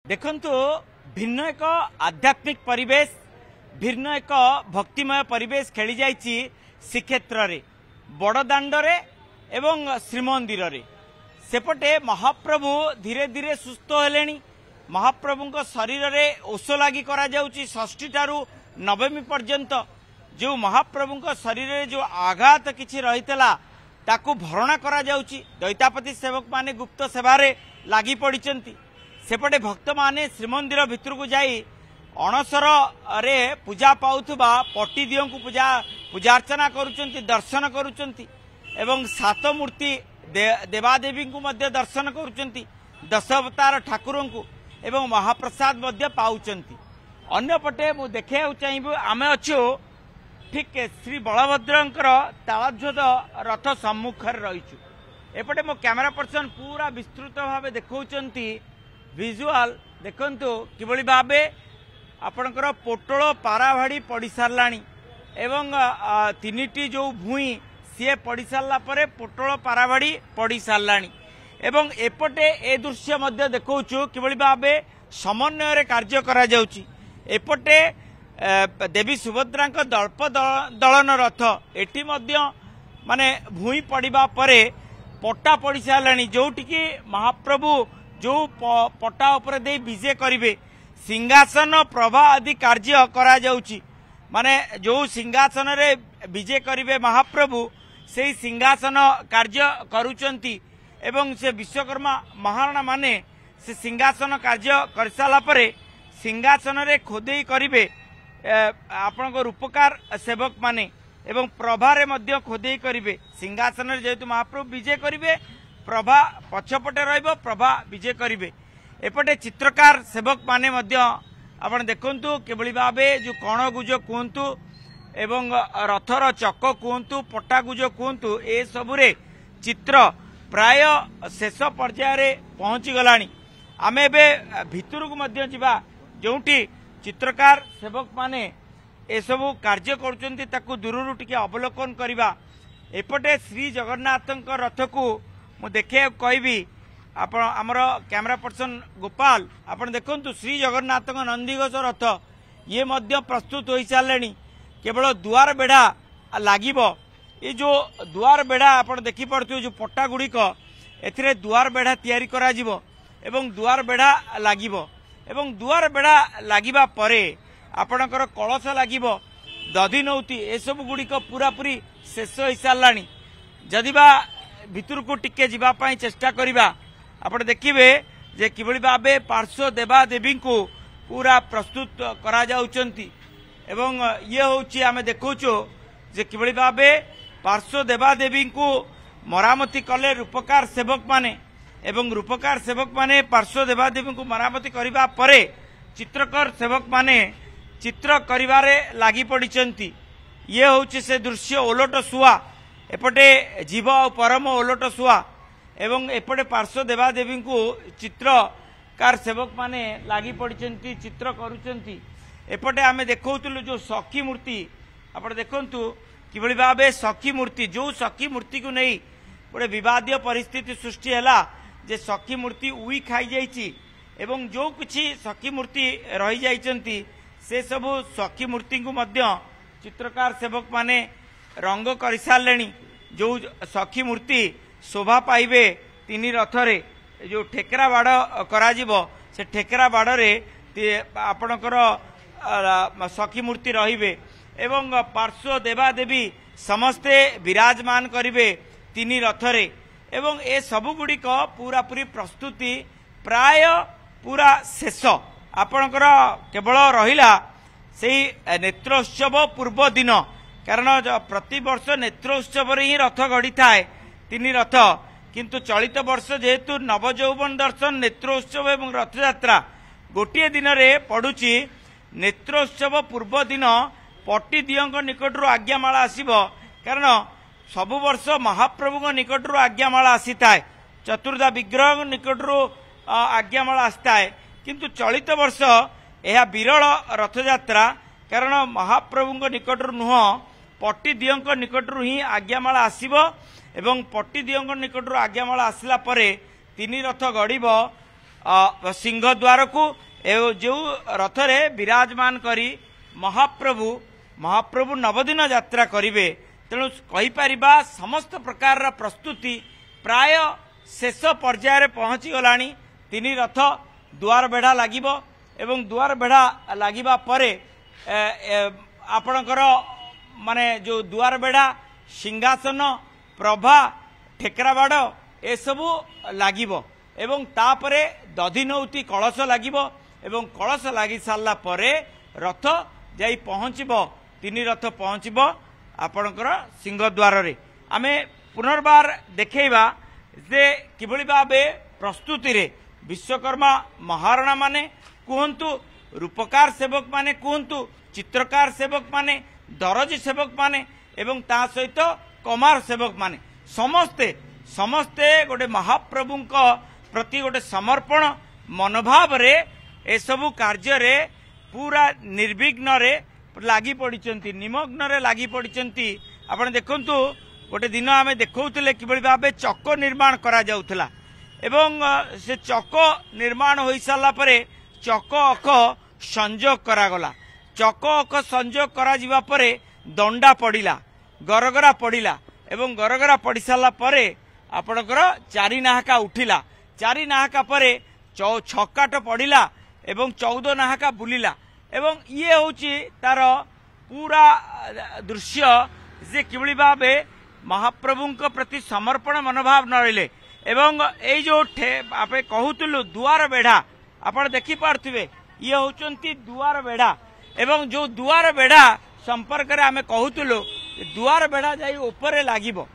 देखंतु भिन्न एक आध्यात्मिक परिवेश भिन्न एक भक्तिमय परिवेश खेली जाइछि श्रीक्षेत्र रे बड़दाण्ड रे एवं श्रीमंदिर रे सेपटे महाप्रभु धीरे धीरे सुस्थ हेलेनी महाप्रभु शरीर रे ओष लागी करा जाउछि षष्ठी ठारू नवमी पर्यंत जो महाप्रभु शरीर रे जो आघात किछि रहितला ताकू भरणा करा जाउछि दैतापति सेवक माने गुप्त सेवारे लागी पड़िचंती सेपटे भक्त माने श्रीमंदिर भितर को जाई अणसर रे पूजा पाउथुबा पट्टीदियों को पूजार्चना करुचंती दर्शन करुचंती एवं सात मूर्ति देवादेवी को मध्य दर्शन करुचंती दश अवतार ठाकुरों को एवं महाप्रसाद मध्य पाउचंती अन्यपटे मु देखे चाहिए आमे अच्छु ठीक श्री बलभद्रंकर तालध्वज रथ सम्मुखर रहीचु एपटे मो कैमरा पर्सन पूरा विस्तृत भाव देखौचंती विजुआल देखंतु किबळी भाबे आपणकर पोटल पाराभाड़ी पड़ी सारलाणी एवं तीनिटी जो भूई सी पड़ी सारला परे पोटल पाराभाड़ी पड़ी सारलाणी एवं एपटे ए दृश्य मध्य देखौचु किबळी भाबे समन्वय रे कार्य करा जाउची एपटे देवी सुभद्रा दल्प दलन रथ एटी मध्य माने भूई पड़िबा परे पट्टा पड़ी सारलाणी जोटिकी महाप्रभु जो पट्टा उपरे दे विजे करिवे सिंहासन प्रभा आदि कार्य करा जाउची माने जो सिंहासन रे विजे करिवे महाप्रभु से सिंहासन कार्य करूचंती एवं से विश्वकर्मा महाराणा माने से सिंहासन कार्य कर साला परे सिंहासन रे खोदेई करिवे आपण रूपकार सेवक माने एवं प्रभारे मध्य खोदेई करिवे सिंहासन रे जेतु महाप्रभु विजय करिवे प्रभा पछपटे रहिबो प्रभा विजय करिवे एपटे चित्रकार सेवक माने मध्य आपण देखंतु केबळी भाबे जो कण गुज कुंतु एवं रथर चक कुंतु पट्टा गुज कुंतु ए सबुरे चित्र प्राय शेष पर्याय रे पहुंची गलानी आमे बे भितर को मध्य जिबा जोंटी चित्रकार सेवक माने ए सबु कार्य करूचंती ताकू दूररु टिके अवलोकन करिबा एपटे श्री जगन्नाथଙ୍କ रथ को मु देखे कहबी आपण हमर कैमरा पर्सन गोपाल आपण देखंतु श्री जगन्नाथଙ୍କ नंदीघोष रथ ये मध्य प्रस्तुत होई सारलेनी केवल दुआर बेढ़ा लागिबो ये जो दुआर बेढ़ा आपण देखि पड़थु जो पट्टा गुड़िक एथिरे दुआर बेढ़ा तैयारी करा जिवो एवं दुआर बेढ़ा लागिबो एवं दुआर बेढ़ा लागिबा परे आपणकर कलश लागिबो दधी नौती ए सब गुड़िक पूरा पूरी शेष होई सारलानी जदिबा भितर को टिके जिबा पई चेष्टा करिबा आपण देखिबे जे किबळी भाबे पार्श्व देवा देवी को पूरा प्रस्तुत करा जाउचंती एवं ये होची आमे देखौचो जे किबळी भाबे पार्श्व देवा देवी को मरामती कले रूपकार सेवक माने एवं रूपकार सेवक माने पार्श्व देवा देवी को मरामती करिबा परे चित्रकर सेवक माने चित्र करिवारे लागी पड़िचंती ये होची से दृश्य ओलट सुआ एपटे जीव और परम ओलट सुआ एवं एपटे पार्श्व देवा देवी को चित्रकार सेवक माने लागी पड़िचंती चित्र करूचंती एपटे आमे देखौतुलु जो सखी मूर्ति आपण देखंतु किबळी भाबे सखी मूर्ति जो सखी मूर्ति को नहीं गोटे विवादीय परिस्थिति सृष्टि हैला जे सखी मूर्ति उई खाई जाइछि एवं जो किछि सखी मूर्ति रही जाइचंती से सबु सखी मूर्ति को मध्य चित्रकार सेवक माने रंग कर सारलेनी जो सखी मूर्ति शोभा पाइबे तीन रथरे जो ठेकरा बाड़ करा जिवो से ठेकरा बाड़ रे आपणकर सखी मूर्ति रहिबे एवं पार्श्व देवा देवी समस्ते विराजमान करिवे तीन रथरे एवं ए सबु गुड़िक पूरा पूरी प्रस्तुति प्राय पूरा शेष आपणकर केवल रहिला सेही नेत्रोत्सव पूर्व दिन कारण प्रति वर्ष नेत्रोत्सव ही रथ गढ़ी थाए तीन रथ किंतु चलित वर्ष जेहेतु नवजौवन दर्शन नेत्रोत्सव एवं रथयात्रा गोटे दिन रे पड़ुची नेत्रोत्सव पूर्व दिन पट्टीदियों निकटरू आज्ञामाला आसीबो कारण सबु वर्ष महाप्रभु निकटरू आज्ञामाला आसी थाए चतुर्धा विग्रह निकटरू आज्ञामाला आसताए किंतु चलित वर्ष यह विरल रथयात्रा कारण महाप्रभु निकटरू नुह पट्टीदियों निकटरू ही आज्ञामाला आसीबो एवं पट्टीदियों निकटरू आज्ञामाला आसला परे तीन रथ गड़ब सिंह द्वार को जो रथरे विराजमान करी महाप्रभु नवदिन यात्रा करिवे तेणु कहीपर समस्त प्रकार प्रस्तुति प्राय शेष पर्यायर पहुंची गलानी। तीन रथ दुआर बेढ़ा लागिबो एवं दुआर बेढ़ा लागिबा परे आपणकर माने जो दुआर बेढ़ा सिंहासन प्रभा ठेकराबाड़ ए सबू लागिबो एवं तापरे दधिनौती कलश लागिबो एवं कलश लागी सारला परे रथ जाई पहुंचबो तीन रथ पहुंचबो आपणकर सिंहद्वार रे। आमे पुनर्बार देखैबा जे किभଳି भाबे प्रस्तुति रे विश्वकर्मा महाराणा माने कहतु रूपकार सेवक माने कहतु चित्रकार सेवक माने दरजी सेवक माने एवं ता सहित कमार सेवक माने समस्ते समस्ते गोटे महाप्रभु प्रति गोटे समर्पण मनोभाव रे ए सबु कार्य रे पूरा निर्विघ्न रे लागी पड़िचंती निमग्न रे लागी पड़िचंती। आपण देखंतु गोटे दिन आमे देखौतले किबळी भाबे चक निर्माण करा जाउथला एवं से चक निर्माण होई सारला परे चक अख संजोग करागला। चक अख संजोग करा जिबा परे दंडा पड़िला गरगरा पड़िला एवं गरगरा पड़ी सारला परे आपणकर चारि नाहका उठिला। चारि नाहका परे छक्काट पड़िला एवं 14 नाहका बुलिला एवं ये होची तार पूरा दृश्य जे किभଳି भाबे महाप्रभुଙ୍କ प्रति समर्पण मनोभाव न रहिले एवं एई जो आपे कहूतलु दुआर बेढ़ा आपण देखि पारथिबे ये होचंती दुआर बेढ़ा एवं जो दुआर बेढ़ा संपर्क रे आमे कहूतलु दुआर बेढ़ा जाई ऊपर लागिबो